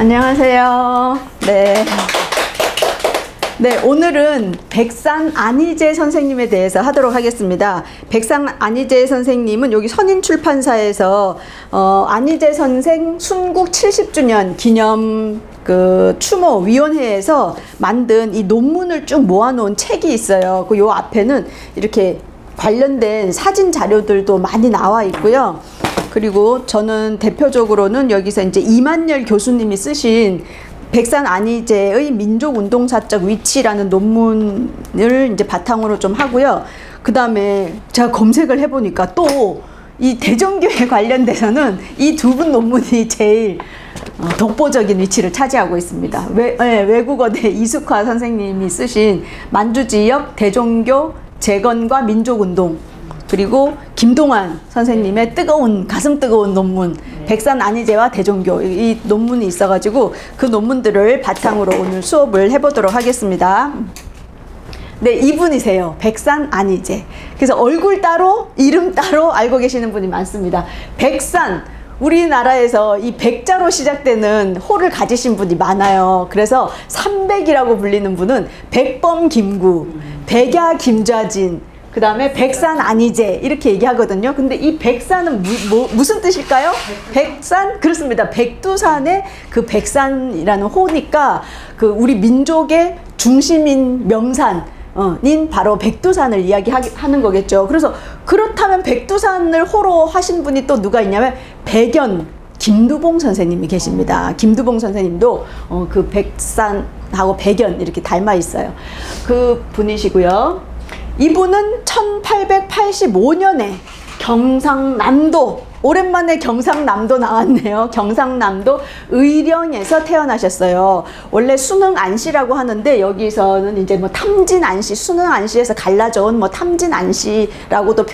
안녕하세요. 네, 오늘은 백산 안희재 선생님에 대해서 하도록 하겠습니다. 백산 안희재 선생님은 여기 선인출판사에서 안희재 선생 순국 70주년 기념 추모위원회에서 만든 이 논문을 쭉 모아놓은 책이 있어요. 요 앞에는 이렇게 관련된 사진 자료들도 많이 나와 있고요. 그리고 저는 대표적으로는 여기서 이제 이만열 교수님이 쓰신 백산 안희재의 민족운동사적 위치라는 논문을 이제 바탕으로 좀 하고요. 그 다음에 제가 검색을 해보니까 또 이 대종교에 관련돼서는 이 두 분 논문이 제일 독보적인 위치를 차지하고 있습니다. 외국어대 이숙화 선생님이 쓰신 만주지역 대종교 재건과 민족운동, 그리고 김동환 선생님의 가슴 뜨거운 논문 백산 안희재와 대종교, 이 논문이 있어가지고 그 논문들을 바탕으로 오늘 수업을 해보도록 하겠습니다. 네, 이분이세요. 백산 안희재. 그래서 얼굴 따로 이름 따로 알고 계시는 분이 많습니다. 백산, 우리나라에서 이 백자로 시작되는 호를 가지신 분이 많아요. 그래서 300이라고 불리는 분은 백범 김구, 백야 김좌진, 그 다음에 백산 안희재 이렇게 얘기하거든요. 근데 이 백산은 무슨 뜻일까요? 백산? 그렇습니다. 백두산의 그 백산이라는 호니까 그 우리 민족의 중심인 명산 인 바로 백두산을 이야기하는 거겠죠. 그래서 그렇다면 백두산을 호로 하신 분이 또 누가 있냐면 백연 김두봉 선생님이 계십니다. 김두봉 선생님도 그 백산하고 백연 이렇게 닮아 있어요. 그 분이시고요. 이분은 1885년에 경상남도, 오랜만에 경상남도 나왔네요. 경상남도 의령에서 태어나셨어요. 원래 순흥안시라고 하는데 여기서는 이제 뭐 탐진안시, 순흥안시에서 갈라져온 뭐 탐진안시라고도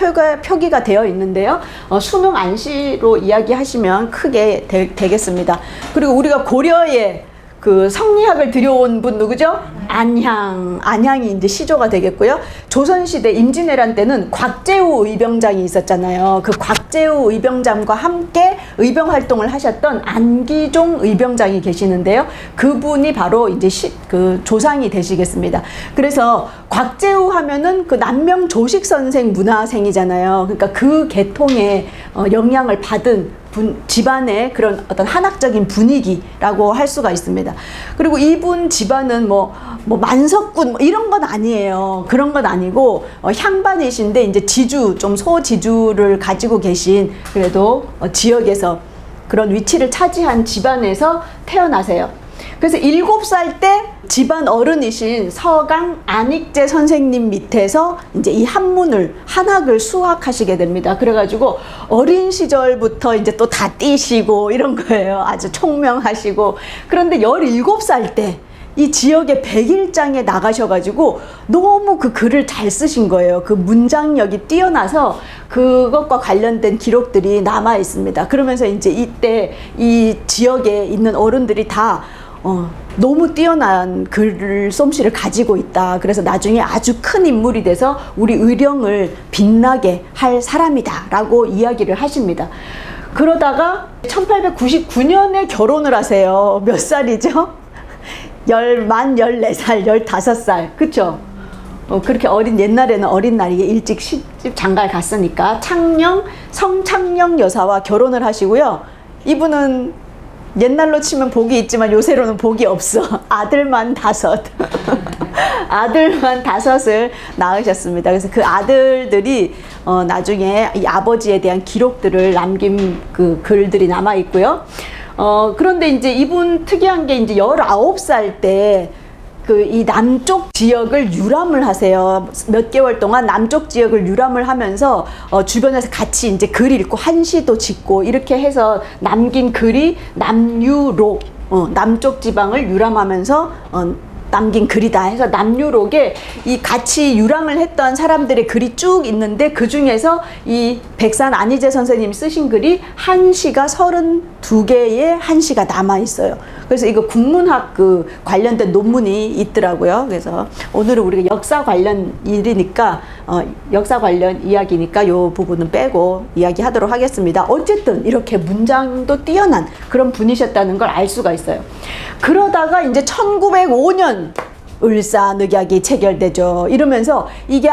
표기가 되어 있는데요. 순흥안시로 이야기하시면 크게 되겠습니다. 그리고 우리가 고려에 그 성리학을 들여온 분 누구죠? 안향이 이제 시조가 되겠고요. 조선시대 임진왜란 때는 곽재우 의병장이 있었잖아요. 그 곽재우 의병장과 함께 의병 활동을 하셨던 안기종 의병장이 계시는데요. 그분이 바로 이제 그 조상이 되시겠습니다. 그래서 곽재우 하면은 그 남명 조식 선생 문화생이잖아요. 그러니까 그 계통의 영향을 받은 집안의 그런 어떤 한학적인 분위기라고 할 수가 있습니다. 그리고 이분 집안은 뭐 만석군 이런 건 아니에요. 그런 건 아니고 향반이신데 이제 좀 소지주를 가지고 계신 그래도 지역에서 그런 위치를 차지한 집안에서 태어나세요. 그래서 7살 때 집안 어른이신 서강 안익재 선생님 밑에서 이제 이 한학을 수학하시게 됩니다. 그래가지고 어린 시절부터 이제 또 다 띄시고 이런 거예요. 아주 총명하시고. 그런데 17살 때 이 지역의 백일장에 나가셔가지고 너무 그 글을 잘 쓰신 거예요. 그 문장력이 뛰어나서 그것과 관련된 기록들이 남아 있습니다. 그러면서 이제 이때 이 지역에 있는 어른들이 다 너무 뛰어난 솜씨를 가지고 있다. 그래서 나중에 아주 큰 인물이 돼서 우리 의령을 빛나게 할 사람이다 라고 이야기를 하십니다. 그러다가 1899년에 결혼을 하세요. 몇 살이죠? 만 14살, 15살. 그쵸? 그렇게 옛날에는 어린 나이에 일찍 시집 장가를 갔으니까 성창녕 여사와 결혼을 하시고요. 이분은 옛날로 치면 복이 있지만 요새로는 복이 없어. 아들만 5. 아들만 5을 낳으셨습니다. 그래서 그 아들들이 나중에 이 아버지에 대한 기록들을 남긴 그 글들이 남아 있고요. 그런데 이제 이분 특이한 게 이제 19살 때 이 남쪽 지역을 유람을 하세요. 몇 개월 동안 남쪽 지역을 유람을 하면서 주변에서 같이 이제 글 읽고 한시도 짓고 이렇게 해서 남긴 글이 남유록, 남쪽 지방을 유람하면서 남긴 글이다 해서 남유록에 이 같이 유람을 했던 사람들의 글이 쭉 있는데 그 중에서 이 백산 안희재 선생님이 쓰신 글이 한시가 32개의 한시가 남아 있어요. 그래서 이거 국문학 관련된 논문이 있더라고요. 그래서 오늘은 우리가 역사 관련 일이니까 역사 관련 이야기니까 요 부분은 빼고 이야기하도록 하겠습니다. 어쨌든 이렇게 문장도 뛰어난 그런 분이셨다는 걸 알 수가 있어요. 그러다가 이제 1905년 을사늑약이 체결되죠. 이러면서 이게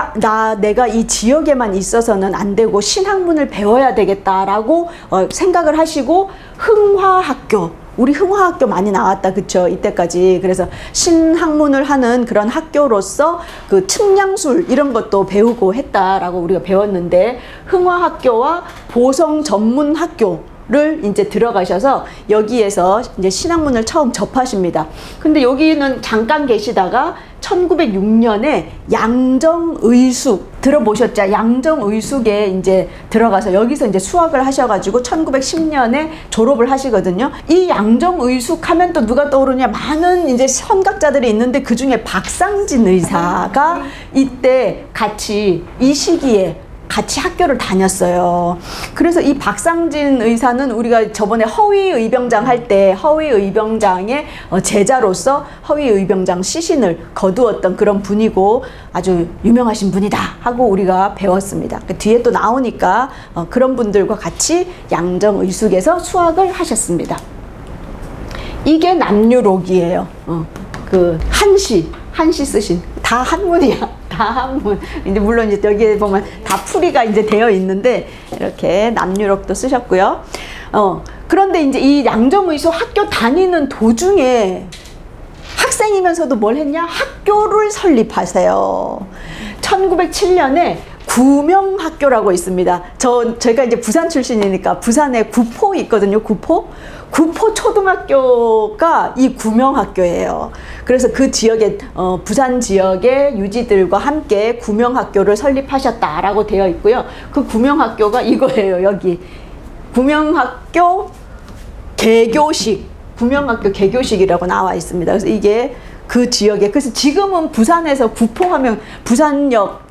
내가 이 지역에만 있어서는 안 되고 신학문을 배워야 되겠다라고 생각을 하시고 흥화학교, 우리 흥화학교 많이 나왔다, 그쵸? 이때까지. 그래서 신학문을 하는 그런 학교로서 그 측량술 이런 것도 배우고 했다라고 우리가 배웠는데, 흥화학교와 보성전문학교 를 이제 들어가셔서 여기에서 이제 신학문을 처음 접하십니다. 근데 여기는 잠깐 계시다가 1906년에 양정의숙 들어보셨죠? 양정의숙에 이제 들어가서 여기서 이제 수학을 하셔가지고 1910년에 졸업을 하시거든요. 이 양정의숙 하면 또 누가 떠오르냐? 많은 이제 선각자들이 있는데 그 중에 박상진 의사가 이때 같이 이 시기에 같이 학교를 다녔어요. 그래서 이 박상진 의사는 우리가 저번에 허위의병장 할 때 허위의병장의 제자로서 허위의병장 시신을 거두었던 그런 분이고 아주 유명하신 분이다 하고 우리가 배웠습니다. 그 뒤에 또 나오니까 그런 분들과 같이 양정의숙에서 수학을 하셨습니다. 이게 남유록이에요. 그 한시 쓰신, 다 한문이야. 다 한문. 이제 물론 이제 여기에 보면 다 풀이가 이제 되어 있는데 이렇게 남유록도 쓰셨고요. 그런데 이제 이 양정의숙 학교 다니는 도중에 학생이면서도 뭘 했냐? 학교를 설립하세요. 1907년에 구명학교라고 있습니다. 제가 이제 부산 출신이니까 부산에 구포 있거든요. 구포 초등학교가 이 구명학교예요. 그래서 그 지역에 부산 지역의 유지들과 함께 구명학교를 설립하셨다라고 되어 있고요. 그 구명학교가 이거예요. 여기 구명학교 개교식, 구명학교 개교식이라고 나와 있습니다. 그래서 이게 그 지역에, 그래서 지금은 부산에서 구포하면 부산역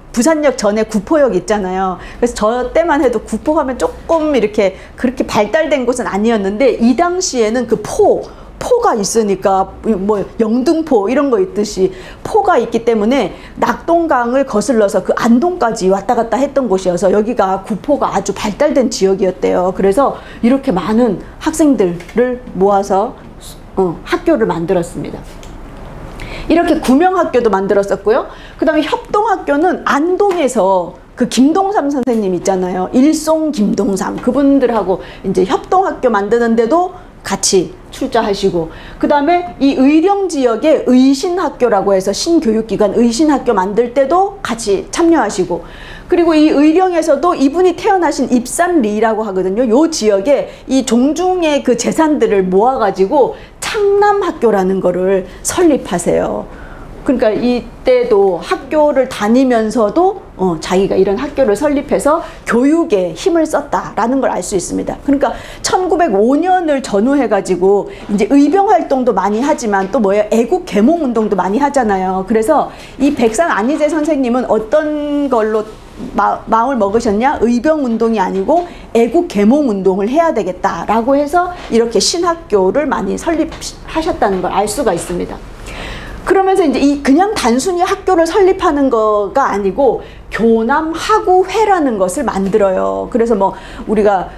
전에 구포역 있잖아요. 그래서 저 때만 해도 구포하면 조금 이렇게 그렇게 발달된 곳은 아니었는데, 이 당시에는 그 포가 있으니까 뭐 영등포 이런 거 있듯이 포가 있기 때문에 낙동강을 거슬러서 그 안동까지 왔다 갔다 했던 곳이어서 여기가 구포가 아주 발달된 지역이었대요. 그래서 이렇게 많은 학생들을 모아서 학교를 만들었습니다. 이렇게 구명학교도 만들었었고요. 그 다음에 협동학교는 안동에서 그 김동삼 선생님 있잖아요. 일송 김동삼, 그분들하고 이제 협동학교 만드는데도 같이 출자하시고, 그 다음에 이 의령 지역에 의신학교라고 해서 신교육기관 의신학교 만들 때도 같이 참여하시고, 그리고 이 의령에서도 이분이 태어나신 입산리라고 하거든요. 요 지역에 이 종중의 그 재산들을 모아가지고 창남학교라는 거를 설립하세요. 그러니까 이때도 학교를 다니면서도 자기가 이런 학교를 설립해서 교육에 힘을 썼다라는 걸 알 수 있습니다. 그러니까 1905년을 전후해가지고 이제 의병 활동도 많이 하지만 또 뭐예요? 애국 계몽 운동도 많이 하잖아요. 그래서 이 백상 안희재 선생님은 어떤 걸로 마음을 먹으셨냐? 의병 운동이 아니고 애국 계몽 운동을 해야 되겠다라고 해서 이렇게 신학교를 많이 설립하셨다는 걸 알 수가 있습니다. 그러면서 이제 그냥 단순히 학교를 설립하는 거가 아니고 교남학우회라는 것을 만들어요. 그래서 뭐 우리가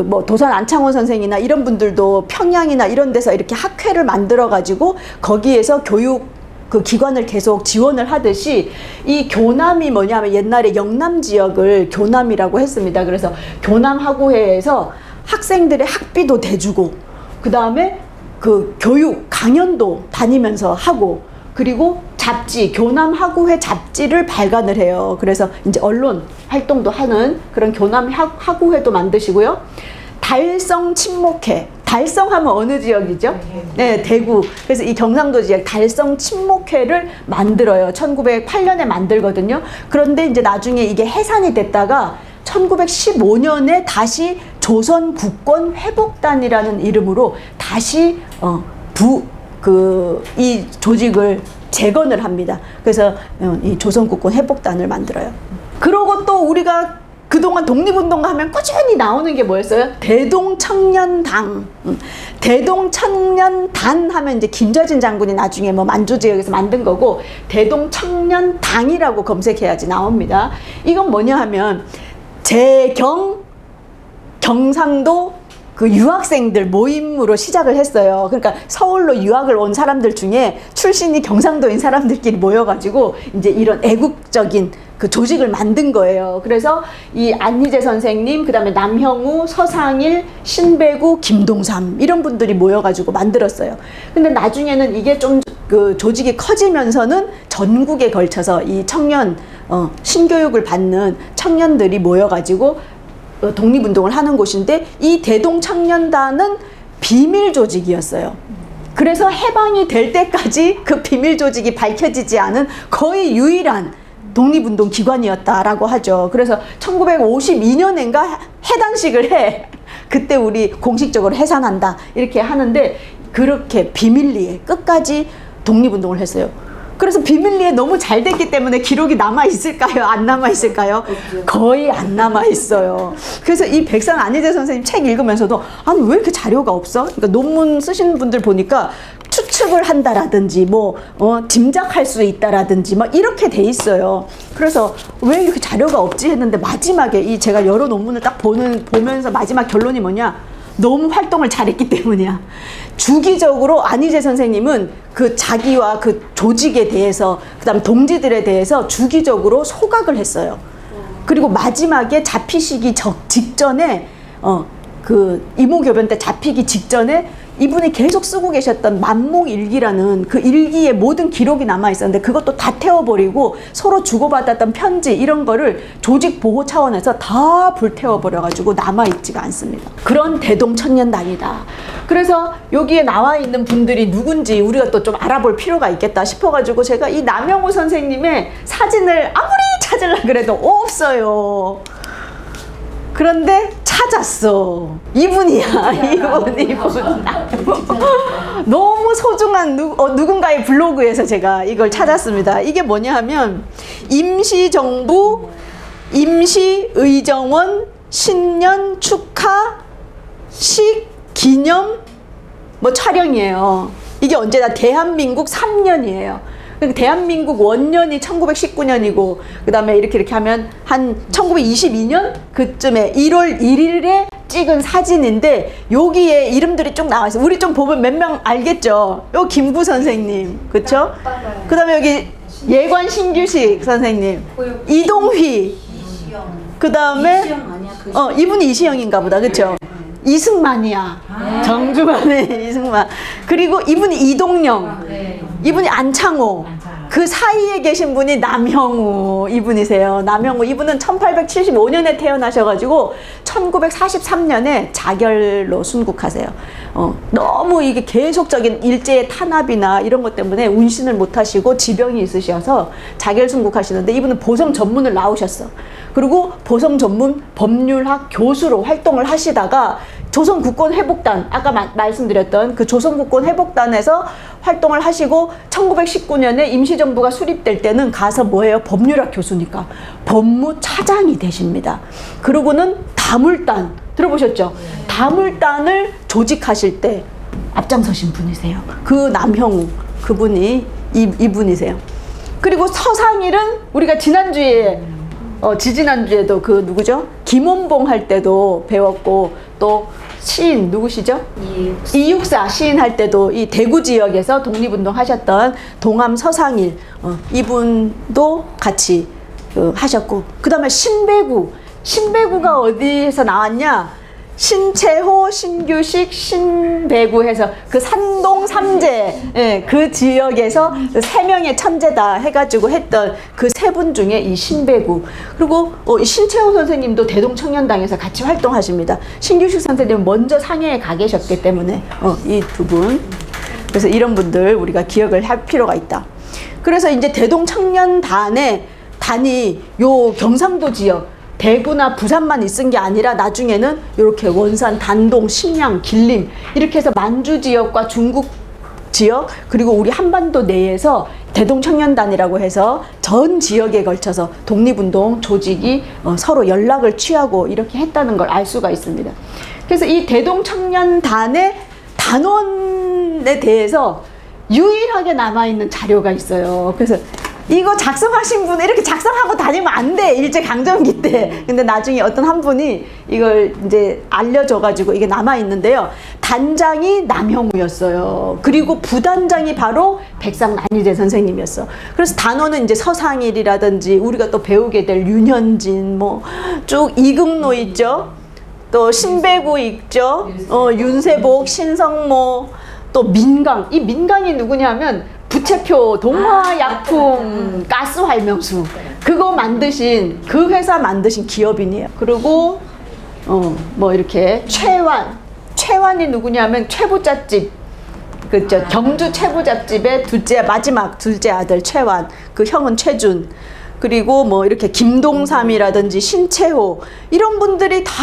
뭐 도산 안창호 선생이나 이런 분들도 평양이나 이런 데서 이렇게 학회를 만들어 가지고 거기에서 교육 그 기관을 계속 지원을 하듯이, 이 교남이 뭐냐면 옛날에 영남 지역을 교남이라고 했습니다. 그래서 교남학우회에서 학생들의 학비도 대주고, 그 다음에 그 교육 강연도 다니면서 하고, 그리고 잡지, 교남학우회 잡지를 발간을 해요. 그래서 이제 언론 활동도 하는 그런 교남학우회도 만드시고요. 달성 친목회, 달성하면 어느 지역이죠? 네, 대구. 그래서 이 경상도 지역 달성 친목회를 만들어요. 1908년에 만들거든요. 그런데 이제 나중에 이게 해산이 됐다가 1915년에 다시 조선국권회복단이라는 이름으로 다시 이 조직을 재건을 합니다. 그래서 이 조선국권회복단을 만들어요. 그러고 또 우리가 그동안 독립운동가 하면 꾸준히 나오는 게 뭐였어요? 대동청년당. 대동청년단 하면 이제 김좌진 장군이 나중에 뭐 만주 지역에서 만든 거고, 대동청년당이라고 검색해야지 나옵니다. 이건 뭐냐 하면 경상도 그 유학생들 모임으로 시작을 했어요. 그러니까 서울로 유학을 온 사람들 중에 출신이 경상도인 사람들끼리 모여가지고 이제 이런 애국적인 그 조직을 만든 거예요. 그래서 이 안희재 선생님, 그 다음에 남형우, 서상일, 신배구, 김동삼 이런 분들이 모여가지고 만들었어요. 근데 나중에는 이게 좀 그 조직이 커지면서는 전국에 걸쳐서 이 청년, 신교육을 받는 청년들이 모여가지고 독립운동을 하는 곳인데, 이 대동청년단은 비밀 조직이었어요. 그래서 해방이 될 때까지 그 비밀 조직이 밝혀지지 않은 거의 유일한 독립운동 기관이었다라고 하죠. 그래서 1952년인가 해단식을 해. 그때 우리 공식적으로 해산한다 이렇게 하는데, 그렇게 비밀리에 끝까지 독립운동을 했어요. 그래서 비밀리에 너무 잘 됐기 때문에 기록이 남아있을까요? 안 남아있을까요? 거의 안 남아있어요. 그래서 이 백상 안희재 선생님 책 읽으면서도, 아니 왜 이렇게 자료가 없어? 그러니까 논문 쓰시는 분들 보니까 추측을 한다라든지 짐작할 수 있다라든지 막 이렇게 돼 있어요. 그래서 왜 이렇게 자료가 없지 했는데, 마지막에 이 제가 여러 논문을 딱 보면서 마지막 결론이 뭐냐? 너무 활동을 잘했기 때문이야. 주기적으로 안희재 선생님은 그 자기와 그 조직에 대해서, 그 다음 동지들에 대해서 주기적으로 소각을 했어요. 그리고 마지막에 잡히시기 직전에 그 이모교변 때 잡히기 직전에 이분이 계속 쓰고 계셨던 만목일기라는 그 일기에 모든 기록이 남아 있었는데, 그것도 다 태워버리고 서로 주고받았던 편지 이런 거를 조직 보호 차원에서 다 불태워버려가지고 남아있지가 않습니다. 그런 대동청년단이다. 그래서 여기에 나와 있는 분들이 누군지 우리가 또 좀 알아볼 필요가 있겠다 싶어가지고 제가 이 남형우 선생님의 사진을 아무리 찾으려고 그래도 없어요. 그런데 찾았어. 이분이야. 이분. 너무 소중한 누군가의 블로그에서 제가 이걸 찾았습니다. 이게 뭐냐 하면, 임시정부 임시의정원 신년 축하식 기념 촬영이에요. 이게 언제나 대한민국 3년이에요. 대한민국 원년이 1919년이고, 그 다음에 이렇게 하면 한 1922년 그쯤에 1월 1일에 찍은 사진인데, 여기에 이름들이 쭉 나와 있어요. 우리 좀 보면 몇 명 알겠죠? 요 김구 선생님, 그쵸? 그 다음에 여기 예관 신규식 선생님, 이동휘, 그 다음에 이분이 이시영인가 보다, 그쵸? 이승만이야. 정중환의 이승만. 그리고 이분이 이동영, 이분이 안창호, 그 사이에 계신 분이 남형우 이분이세요. 남형우 이분은 1875년에 태어나셔가지고 1943년에 자결로 순국하세요. 너무 이게 계속적인 일제의 탄압이나 이런 것 때문에 운신을 못하시고 지병이 있으셔서 자결 순국하시는데, 이분은 보성 전문을 나오셨어. 그리고 보성 전문 법률학 교수로 활동을 하시다가 조선국권회복단, 아까 말씀드렸던 그 조선국권회복단에서 활동을 하시고 1919년에 임시정부가 수립될 때는 가서 뭐예요? 법률학 교수니까 법무차장이 되십니다. 그러고는 다물단, 들어보셨죠? 다물단을 조직하실 때 앞장서신 분이세요. 그 남형우, 그분이 이분이세요. 그리고 서상일은 우리가 지난주에 지지난주에도 그 누구죠? 김원봉 할 때도 배웠고, 또 시인 누구시죠? 이육사 시인 할 때도 이 대구 지역에서 독립운동 하셨던 동암 서상일, 이분도 같이 하셨고, 그 다음에 신배구가 어디에서 나왔냐? 신채호, 신규식, 신배구 해서 그 산동 삼재, 그 지역에서 3명의 천재다 해가지고 했던 그 3분 중에 이 신배구. 그리고 신채호 선생님도 대동청년당에서 같이 활동하십니다. 신규식 선생님은 먼저 상해에 가 계셨기 때문에 이 2분. 그래서 이런 분들 우리가 기억을 할 필요가 있다. 그래서 이제 대동청년단의 단이 요 경상도 지역, 대구나 부산만 있은 게 아니라 나중에는 이렇게 원산, 단동, 신양, 길림 이렇게 해서 만주 지역과 중국 지역 그리고 우리 한반도 내에서 대동청년단이라고 해서 전 지역에 걸쳐서 독립운동 조직이 서로 연락을 취하고 이렇게 했다는 걸 알 수가 있습니다. 그래서 이 대동청년단의 단원에 대해서 유일하게 남아있는 자료가 있어요. 그래서 이거 작성하신 분은 이렇게 작성하고 다니면 안 돼. 일제강점기 때. 근데 나중에 어떤 한 분이 이걸 이제 알려줘가지고 이게 남아있는데요. 단장이 남형우였어요. 그리고 부단장이 바로 백상난이제 선생님이었어. 그래서 단원은 이제 서상일이라든지 우리가 또 배우게 될 윤현진, 뭐 쭉 이금노 있죠. 또 신배구 있죠. 윤세복, 신성모, 또 민강. 이 민강이 누구냐면 부채표, 동화약품, 가스활명수 그거 만드신 그 회사 만드신 기업인이에요. 그리고 뭐 이렇게 최완이 누구냐면 최부잣집 그죠 경주 최부잣집의 마지막 둘째 아들 최완, 그 형은 최준. 그리고 뭐 이렇게 김동삼이라든지 신채호 이런 분들이 다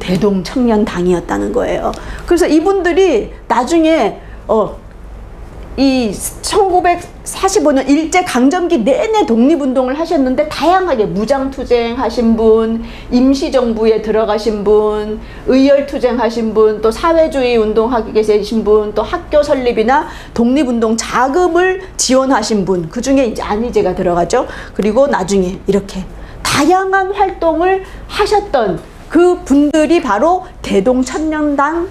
대동청년당이었다는 거예요. 그래서 이분들이 나중에 이 1945년 일제강점기 내내 독립운동을 하셨는데 다양하게 무장투쟁 하신 분, 임시정부에 들어가신 분, 의열투쟁 하신 분, 또 사회주의 운동하고 계신 분, 또 학교 설립이나 독립운동 자금을 지원하신 분, 그 중에 이제 안희제가 들어가죠. 그리고 나중에 이렇게 다양한 활동을 하셨던 그 분들이 바로 대동청년당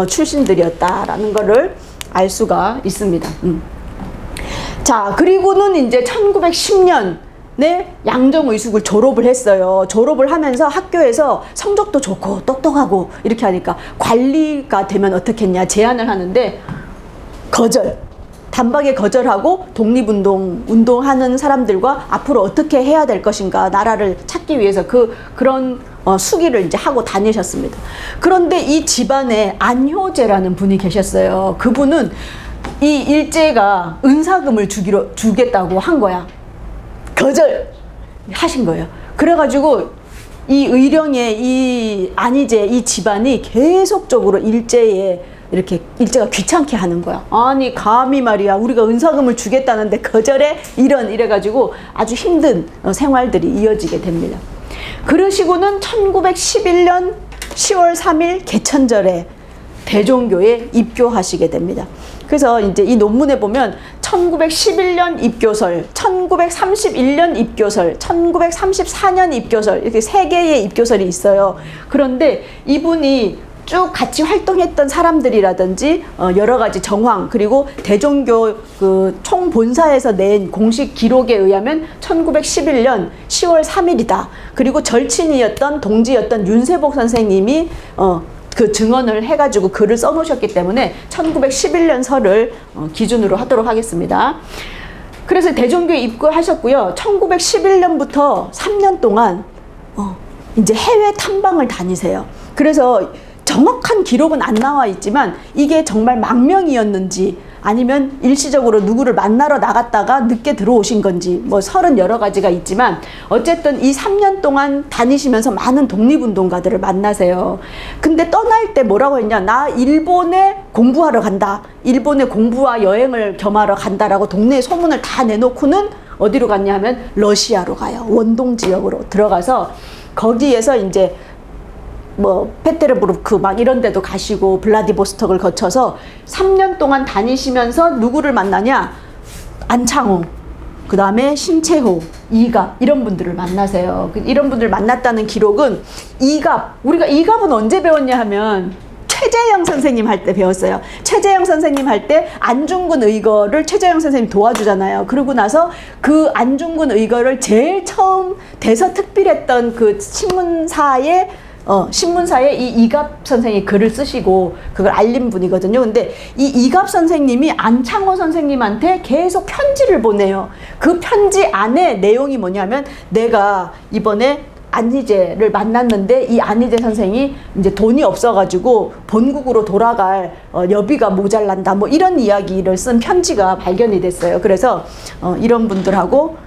출신들이었다라는 거를 알 수가 있습니다. 자, 그리고는 이제 1910년에 양정의숙을 졸업을 했어요. 졸업을 하면서 학교에서 성적도 좋고 똑똑하고 이렇게 하니까 관리가 되면 어떻겠냐 제안을 하는데 단박에 거절하고 운동하는 사람들과 앞으로 어떻게 해야 될 것인가 나라를 찾기 위해서 그런 수기를 이제 하고 다니셨습니다. 그런데 이 집안에 안효재라는 분이 계셨어요. 그분은 이 일제가 은사금을 주겠다고 한 거야. 거절하신 거예요. 그래가지고 이 의령의 이 안희제 이 집안이 계속적으로 일제가 귀찮게 하는 거야. 아니 감히 말이야 우리가 은사금을 주겠다는데 거절해? 이래가지고 아주 힘든 생활들이 이어지게 됩니다. 그러시고는 1911년 10월 3일 개천절에 대종교에 입교하시게 됩니다. 그래서 이제 이 논문에 보면 1911년 입교설, 1931년 입교설, 1934년 입교설 이렇게 3개의 입교설이 있어요. 그런데 이분이 쭉 같이 활동했던 사람들이라든지 여러 가지 정황 그리고 대종교 그 총본사에서 낸 공식 기록에 의하면 1911년 10월 3일이다. 그리고 절친이었던 동지였던 윤세복 선생님이 그 증언을 해가지고 글을 써놓으셨기 때문에 1911년 설을 기준으로 하도록 하겠습니다. 그래서 대종교에 입교하셨고요. 1911년부터 3년 동안 이제 해외 탐방을 다니세요. 그래서 정확한 기록은 안 나와 있지만 이게 정말 망명이었는지 아니면 일시적으로 누구를 만나러 나갔다가 늦게 들어오신 건지 뭐 설은 여러 가지가 있지만 어쨌든 이 3년 동안 다니시면서 많은 독립운동가들을 만나세요. 근데 떠날 때 뭐라고 했냐? 나 일본에 공부하러 간다. 일본에 공부와 여행을 겸하러 간다라고 동네에 소문을 다 내놓고는 어디로 갔냐 하면 러시아로 가요. 원동 지역으로 들어가서 거기에서 이제 뭐 페테르부르크 막 이런 데도 가시고 블라디보스톡을 거쳐서 3년 동안 다니시면서 누구를 만나냐? 안창호, 그 다음에 신채호, 이갑 이런 분들을 만나세요. 이런 분들을 만났다는 기록은 우리가 이갑은 언제 배웠냐 하면 최재영 선생님 할 때 배웠어요. 최재영 선생님 할 때 안중근 의거를 최재영 선생님이 도와주잖아요. 그러고 나서 그 안중근 의거를 제일 처음 대서특필했던 그 신문사에 이 이갑 선생이 글을 쓰시고 그걸 알린 분이거든요. 근데 이 이갑 선생님이 안창호 선생님한테 계속 편지를 보내요. 그 편지 안에 내용이 뭐냐면 내가 이번에 안희제를 만났는데 이 안희제 선생이 이제 돈이 없어가지고 본국으로 돌아갈 여비가 모자란다 뭐 이런 이야기를 쓴 편지가 발견이 됐어요. 그래서 이런 분들하고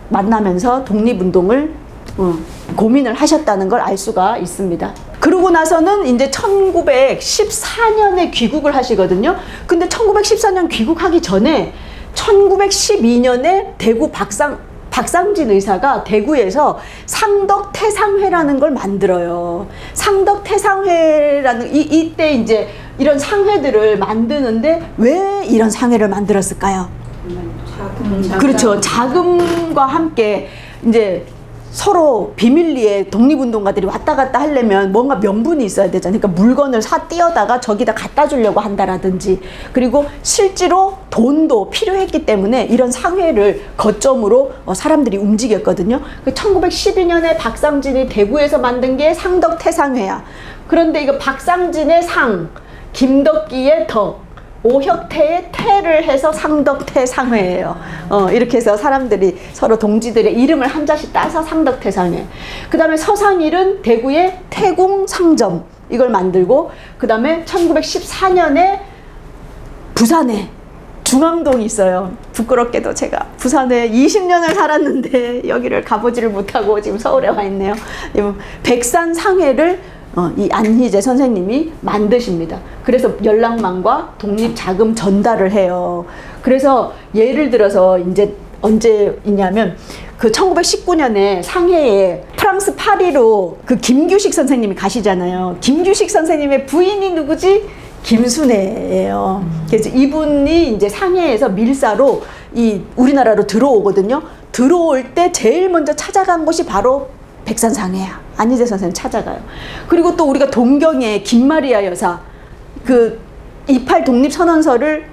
만나면서 독립운동을 고민을 하셨다는 걸 알 수가 있습니다. 그러고 나서는 이제 1914년에 귀국을 하시거든요. 근데 1914년 귀국하기 전에 1912년에 대구 박상진 의사가 대구에서 상덕태상회라는 걸 만들어요. 상덕태상회라는 이때 이제 이런 상회들을 만드는데 왜 이런 상회를 만들었을까요? 그렇죠. 자금과 함께 이제 서로 비밀리에 독립운동가들이 왔다 갔다 하려면 뭔가 명분이 있어야 되잖아요. 그러니까 물건을 띄어다가 저기다 갖다 주려고 한다라든지, 그리고 실제로 돈도 필요했기 때문에 이런 상회를 거점으로 사람들이 움직였거든요. 1912년에 박상진이 대구에서 만든 게 상덕태상회야. 그런데 이거 박상진의 상, 김덕기의 덕, 오혁태의 태를 해서 상덕태상회예요. 이렇게 해서 사람들이 서로 동지들의 이름을 한자씩 따서 상덕태상회. 그 다음에 서상일은 대구의 태궁상점 이걸 만들고, 그 다음에 1914년에 부산에 중앙동이 있어요. 부끄럽게도 제가 부산에 20년을 살았는데 여기를 가보지를 못하고 지금 서울에 와 있네요. 백산상회를 이 안희재 선생님이 만드십니다. 그래서 연락망과 독립자금 전달을 해요. 그래서 예를 들어서 이제 언제 있냐면 그 1919년에 상해에 프랑스 파리로 그 김규식 선생님이 가시잖아요. 김규식 선생님의 부인이 누구지? 김순애예요. 그래서 이분이 이제 상해에서 밀사로 우리나라로 들어오거든요. 들어올 때 제일 먼저 찾아간 곳이 바로 백산상회야. 안희재 선생님 찾아가요. 그리고 또 우리가 동경의 김마리아 여사, 그 28 독립선언서를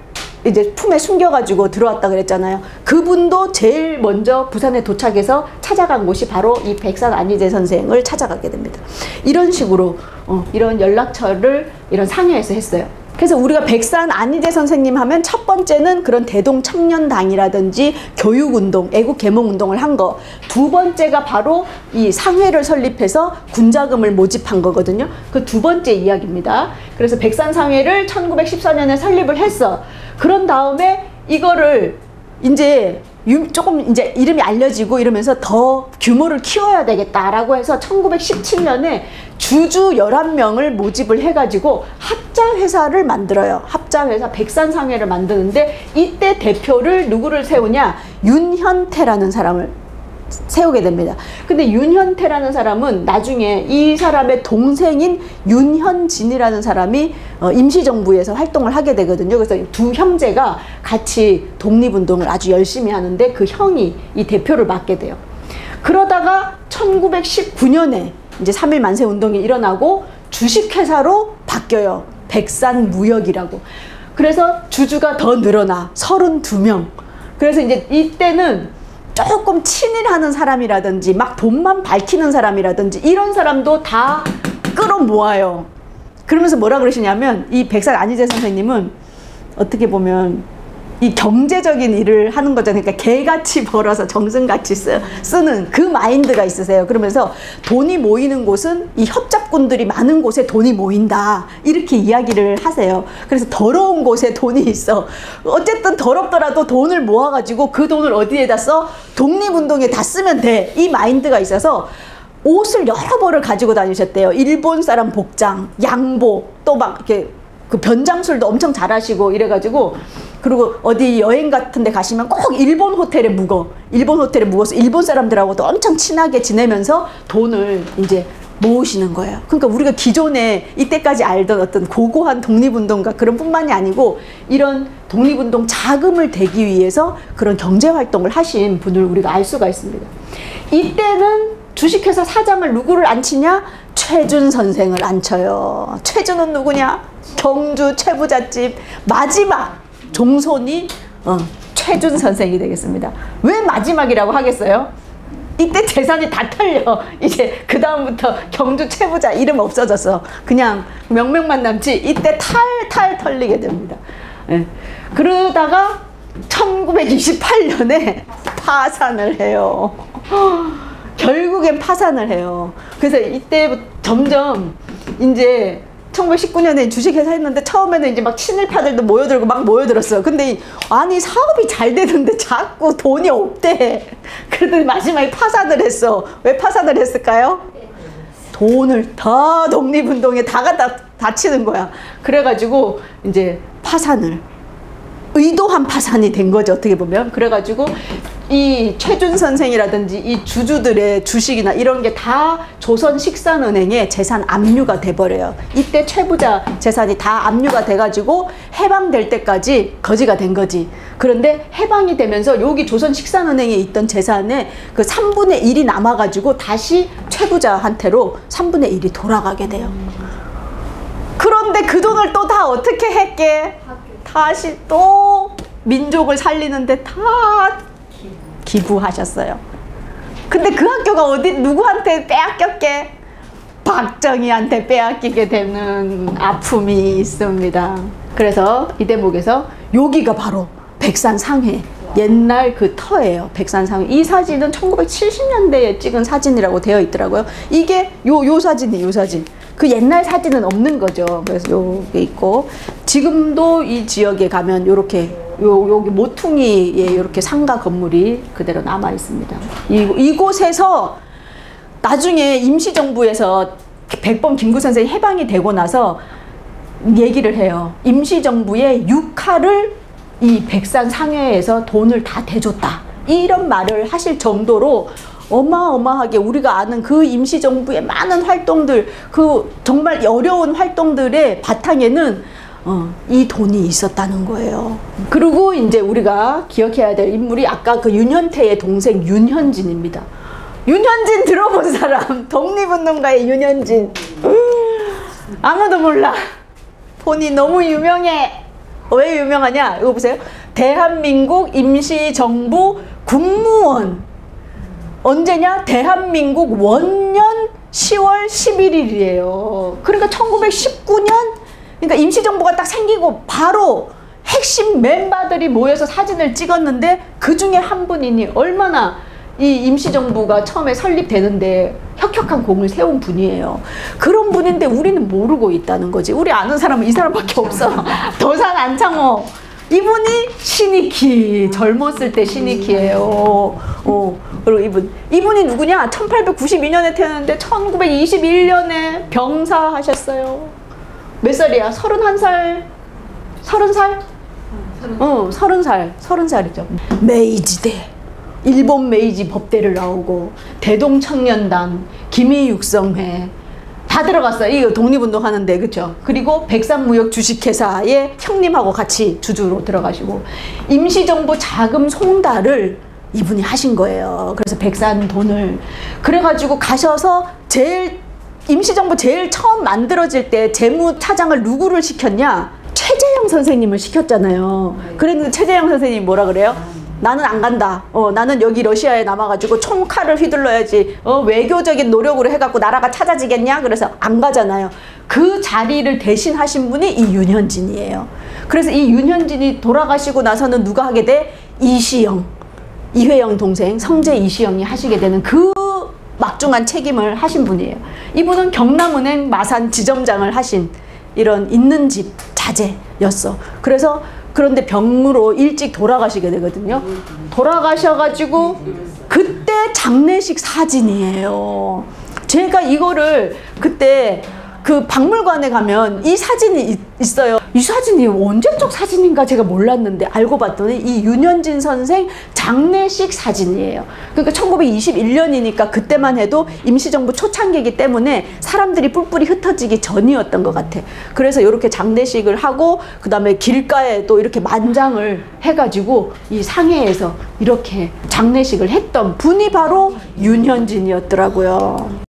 이제 품에 숨겨가지고 들어왔다 그랬잖아요. 그분도 제일 먼저 부산에 도착해서 찾아간 곳이 바로 이 백산 안희재 선생을 찾아가게 됩니다. 이런 식으로 이런 연락처를 이런 상해에서 했어요. 그래서 우리가 백산 안희재 선생님 하면 첫 번째는 그런 대동청년당이라든지 교육운동, 애국개몽운동을 한 거. 두 번째가 바로 이 상회를 설립해서 군자금을 모집한 거거든요. 그 두 번째 이야기입니다. 그래서 백산상회를 1914년에 설립을 했어. 그런 다음에 이거를 이제 조금 이제 이름이 알려지고 이러면서 더 규모를 키워야 되겠다라고 해서 1917년에 주주 11명을 모집을 해가지고 합자회사를 만들어요. 합자회사 백산상회를 만드는데 이때 대표를 누구를 세우냐? 윤현태라는 사람을 세우게 됩니다. 근데 윤현태라는 사람은 나중에 이 사람의 동생인 윤현진이라는 사람이 임시정부에서 활동을 하게 되거든요. 그래서 두 형제가 같이 독립운동을 아주 열심히 하는데 그 형이 이 대표를 맡게 돼요. 그러다가 1919년에 이제 3.1 만세운동이 일어나고 주식회사로 바뀌어요. 백산무역이라고. 그래서 주주가 더 늘어나 32명. 그래서 이제 이때는 조금 친일하는 사람이라든지 막 돈만 밝히는 사람이라든지 이런 사람도 다 끌어모아요. 그러면서 뭐라 그러시냐면 이 백산 안희재 선생님은 어떻게 보면 이 경제적인 일을 하는 거잖아요. 그러니까 개같이 벌어서 정승같이 쓰는 그 마인드가 있으세요. 그러면서 돈이 모이는 곳은 이 협잡꾼들이 많은 곳에 돈이 모인다. 이렇게 이야기를 하세요. 그래서 더러운 곳에 돈이 있어. 어쨌든 더럽더라도 돈을 모아가지고 그 돈을 어디에다 써? 독립운동에 다 쓰면 돼. 이 마인드가 있어서 옷을 여러 벌을 가지고 다니셨대요. 일본 사람 복장, 양복, 또 막 이렇게 그 변장술도 엄청 잘하시고 이래가지고, 그리고 어디 여행 같은 데 가시면 꼭 일본 호텔에 묵어서 일본 사람들하고도 엄청 친하게 지내면서 돈을 이제 모으시는 거예요. 그러니까 우리가 기존에 이때까지 알던 어떤 고고한 독립운동가 그런 뿐만이 아니고 이런 독립운동 자금을 대기 위해서 그런 경제활동을 하신 분을 우리가 알 수가 있습니다. 이때는 주식회사 사장을 누구를 앉히냐? 최준 선생을 앉혀요. 최준은 누구냐? 경주 최부잣집 마지막 종손이 최준 선생이 되겠습니다. 왜 마지막이라고 하겠어요? 이때 재산이 다 털려. 이제 그 다음부터 경주 최부자 이름 없어졌어. 그냥 명명만 남지 이때 탈탈 털리게 됩니다. 예. 그러다가 1928년에 파산을 해요. 결국엔 파산을 해요. 그래서 이때부터 점점 이제 1919년에 주식회사 했는데 처음에는 이제 막 친일파들도 모여들고 막 모여들었어요. 근데 아니 사업이 잘 되는데 자꾸 돈이 없대. 그러더니 마지막에 파산을 했어. 왜 파산을 했을까요? 돈을 다 독립운동에 다 갖다 바치는 거야. 그래가지고 이제 파산을, 의도한 파산이 된 거죠, 어떻게 보면. 그래가지고 이 최준 선생이라든지 이 주주들의 주식이나 이런 게 다 조선식산은행에 재산 압류가 돼버려요. 이때 최부자 재산이 다 압류가 돼가지고 해방될 때까지 거지가 된 거지. 그런데 해방이 되면서 여기 조선식산은행에 있던 재산의 그 3분의 1이 남아가지고 다시 최부자한테로 3분의 1이 돌아가게 돼요. 그런데 그 돈을 또 다 어떻게 했게? 다시 또 민족을 살리는데 다 기부하셨어요. 근데 그 학교가 어디 누구한테 빼앗겼게? 박정희한테 빼앗기게 되는 아픔이 있습니다. 그래서 이 대목에서 여기가 바로 백산상회, 옛날 그 터예요. 백산상회. 이 사진은 1970년대에 찍은 사진이라고 되어 있더라고요. 이게 요 사진이에요. 요 사진. 그 옛날 사진은 없는 거죠. 그래서 요게 있고, 지금도 이 지역에 가면 요렇게 여기 모퉁이에 이렇게 상가 건물이 그대로 남아 있습니다. 이곳에서 나중에 임시정부에서 백범 김구 선생이 해방이 되고 나서 얘기를 해요. 임시정부의 육하를 이 백산상회에서 돈을 다 대줬다. 이런 말을 하실 정도로 어마어마하게 우리가 아는 그 임시정부의 많은 활동들, 그 정말 어려운 활동들의 바탕에는 이 돈이 있었다는 거예요. 그리고 이제 우리가 기억해야 될 인물이 아까 그 윤현태의 동생 윤현진입니다. 윤현진 들어본 사람? 독립운동가의 윤현진. 아무도 몰라. 돈이 너무 유명해. 왜 유명하냐? 이거 보세요. 대한민국 임시정부 국무원. 언제냐? 대한민국 원년 10월 11일이에요. 그러니까 1919년, 그러니까 임시정부가 딱 생기고 바로 핵심 멤버들이 모여서 사진을 찍었는데 그 중에 한 분이니 얼마나 이 임시정부가 처음에 설립되는데 혁혁한 공을 세운 분이에요. 그런 분인데 우리는 모르고 있다는 거지. 우리 아는 사람은 이 사람밖에 없어. 도산 안창호. 이분이 신익희, 젊었을 때 신익희예요. 그리고 이분이 누구냐? 1892년에 태어났는데 1921년에 병사하셨어요. 몇 살이야? 31살? 30살? 30살이죠. 메이지대, 일본 메이지 법대를 나오고, 대동청년단, 기미육성회 다 들어갔어요. 이거 독립운동 하는데, 그쵸? 그리고 백산무역 주식회사에 형님하고 같이 주주로 들어가시고, 임시정부 자금 송달을 이분이 하신 거예요. 그래서 백산 돈을. 그래가지고 가셔서 임시정부 제일 처음 만들어질 때 재무차장을 누구를 시켰냐? 최재형 선생님을 시켰잖아요. 그랬는데 최재형 선생님이 뭐라 그래요? 나는 안 간다. 나는 여기 러시아에 남아가지고 총칼을 휘둘러야지. 외교적인 노력으로 해갖고 나라가 찾아지겠냐? 그래서 안 가잖아요. 그 자리를 대신 하신 분이 이 윤현진이에요. 그래서 이 윤현진이 돌아가시고 나서는 누가 하게 돼? 이시영, 이회영 동생, 성재 이시영이 하시게 되는 그 막중한 책임을 하신 분이에요. 이분은 경남은행 마산 지점장을 하신 이런 있는 집 자제였어. 그런데 병으로 일찍 돌아가시게 되거든요. 돌아가셔가지고 그때 장례식 사진이에요. 제가 이거를 그때 그 박물관에 가면 이 사진이 있어요. 이 사진이 언제적 사진인가 제가 몰랐는데 알고 봤더니 이 윤현진 선생 장례식 사진이에요. 그러니까 1921년이니까 그때만 해도 임시정부 초창기이기 때문에 사람들이 뿔뿔이 흩어지기 전이었던 것 같아. 그래서 이렇게 장례식을 하고 그 다음에 길가에 또 이렇게 만장을 해가지고 이 상해에서 이렇게 장례식을 했던 분이 바로 윤현진이었더라고요.